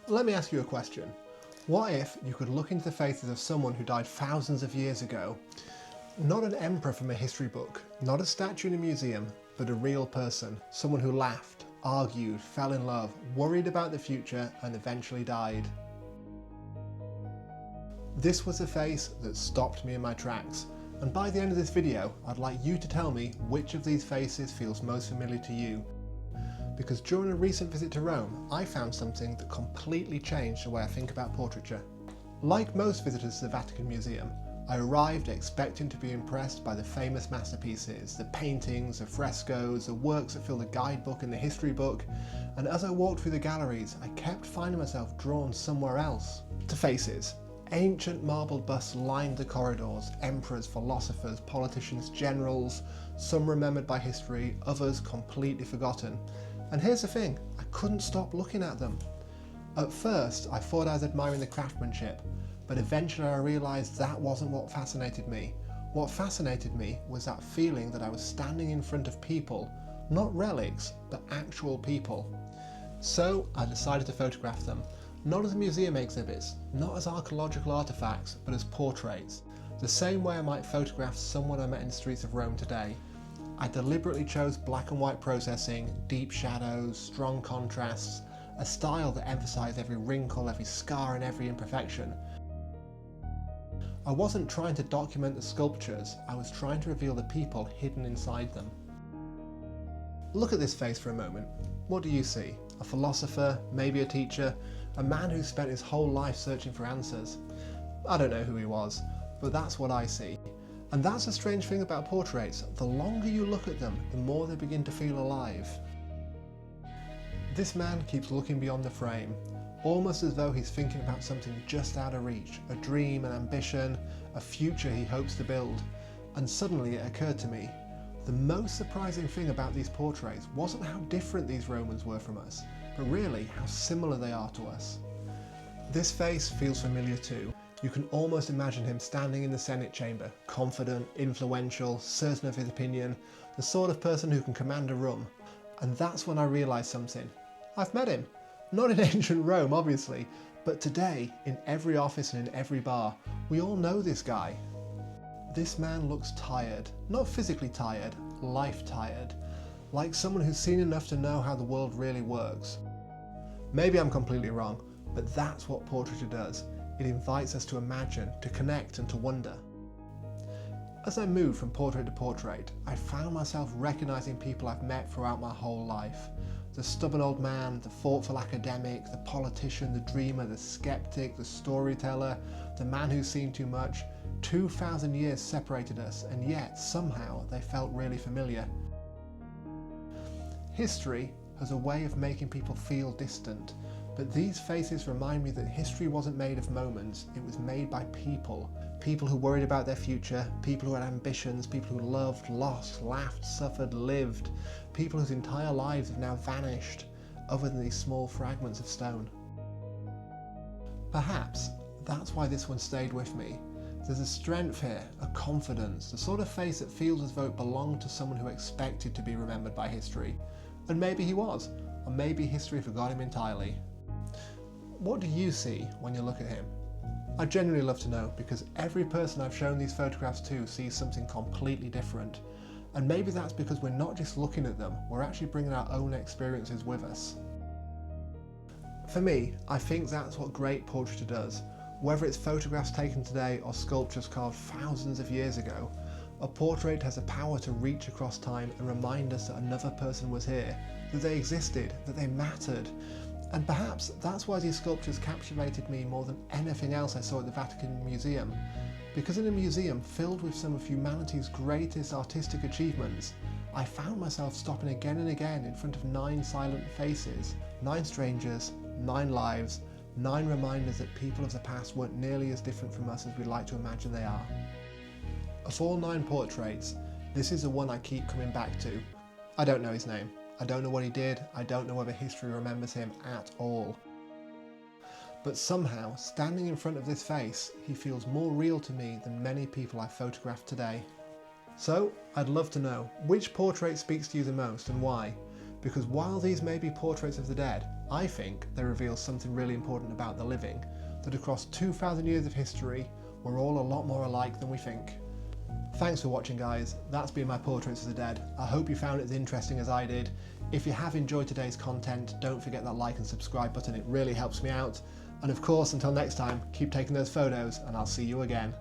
Let me ask you a question. What if you could look into the faces of someone who died thousands of years ago? Not an emperor from a history book, not a statue in a museum, but a real person. Someone who laughed, argued, fell in love, worried about the future, and eventually died. This was a face that stopped me in my tracks, and by the end of this video, I'd like you to tell me which of these faces feels most familiar to you. Because during a recent visit to Rome, I found something that completely changed the way I think about portraiture. Like most visitors to the Vatican Museum, I arrived expecting to be impressed by the famous masterpieces, the paintings, the frescoes, the works that fill the guidebook and the history book, and as I walked through the galleries, I kept finding myself drawn somewhere else. To faces. Ancient marbled busts lined the corridors, emperors, philosophers, politicians, generals, some remembered by history, others completely forgotten. And here's the thing, I couldn't stop looking at them. At first, I thought I was admiring the craftsmanship, but eventually I realised that wasn't what fascinated me. What fascinated me was that feeling that I was standing in front of people, not relics, but actual people. So I decided to photograph them, not as museum exhibits, not as archaeological artefacts, but as portraits, the same way I might photograph someone I met in the streets of Rome today. I deliberately chose black and white processing, deep shadows, strong contrasts, a style that emphasised every wrinkle, every scar and every imperfection. I wasn't trying to document the sculptures, I was trying to reveal the people hidden inside them. Look at this face for a moment. What do you see? A philosopher, maybe a teacher, a man who spent his whole life searching for answers. I don't know who he was, but that's what I see. And that's a strange thing about portraits. The longer you look at them, the more they begin to feel alive. This man keeps looking beyond the frame, almost as though he's thinking about something just out of reach, a dream, an ambition, a future he hopes to build. And suddenly it occurred to me, the most surprising thing about these portraits wasn't how different these Romans were from us, but really how similar they are to us. This face feels familiar too. You can almost imagine him standing in the Senate chamber, confident, influential, certain of his opinion, the sort of person who can command a room. And that's when I realised something. I've met him. Not in ancient Rome, obviously, but today, in every office and in every bar, we all know this guy. This man looks tired. Not physically tired, life tired. Like someone who's seen enough to know how the world really works. Maybe I'm completely wrong, but that's what portraiture does. It invites us to imagine, to connect and to wonder. As I moved from portrait to portrait, I found myself recognising people I've met throughout my whole life. The stubborn old man, the thoughtful academic, the politician, the dreamer, the skeptic, the storyteller, the man who's seen too much. 2,000 years separated us, and yet somehow they felt really familiar. History has a way of making people feel distant. But these faces remind me that history wasn't made of moments, it was made by people. People who worried about their future, people who had ambitions, people who loved, lost, laughed, suffered, lived. People whose entire lives have now vanished, other than these small fragments of stone. Perhaps that's why this one stayed with me. There's a strength here, a confidence, the sort of face that feels as though it belonged to someone who expected to be remembered by history. And maybe he was, or maybe history forgot him entirely. What do you see when you look at him? I'd genuinely love to know, because every person I've shown these photographs to sees something completely different. And maybe that's because we're not just looking at them, we're actually bringing our own experiences with us. For me, I think that's what great portraiture does. Whether it's photographs taken today or sculptures carved thousands of years ago, a portrait has the power to reach across time and remind us that another person was here, that they existed, that they mattered. And perhaps that's why these sculptures captivated me more than anything else I saw at the Vatican Museum. Because in a museum filled with some of humanity's greatest artistic achievements, I found myself stopping again and again in front of 9 silent faces, 9 strangers, 9 lives, 9 reminders that people of the past weren't nearly as different from us as we like to imagine they are. Of all 9 portraits, this is the one I keep coming back to. I don't know his name. I don't know what he did, I don't know whether history remembers him at all. But somehow, standing in front of this face, he feels more real to me than many people I've photographed today. So, I'd love to know, which portrait speaks to you the most and why? Because while these may be portraits of the dead, I think they reveal something really important about the living, that across 2,000 years of history, we're all a lot more alike than we think. Thanks for watching, guys. That's been my Portraits of the Dead. I hope you found it as interesting as I did. If you have enjoyed today's content, don't forget that like and subscribe button, it really helps me out. And of course, until next time, keep taking those photos and I'll see you again.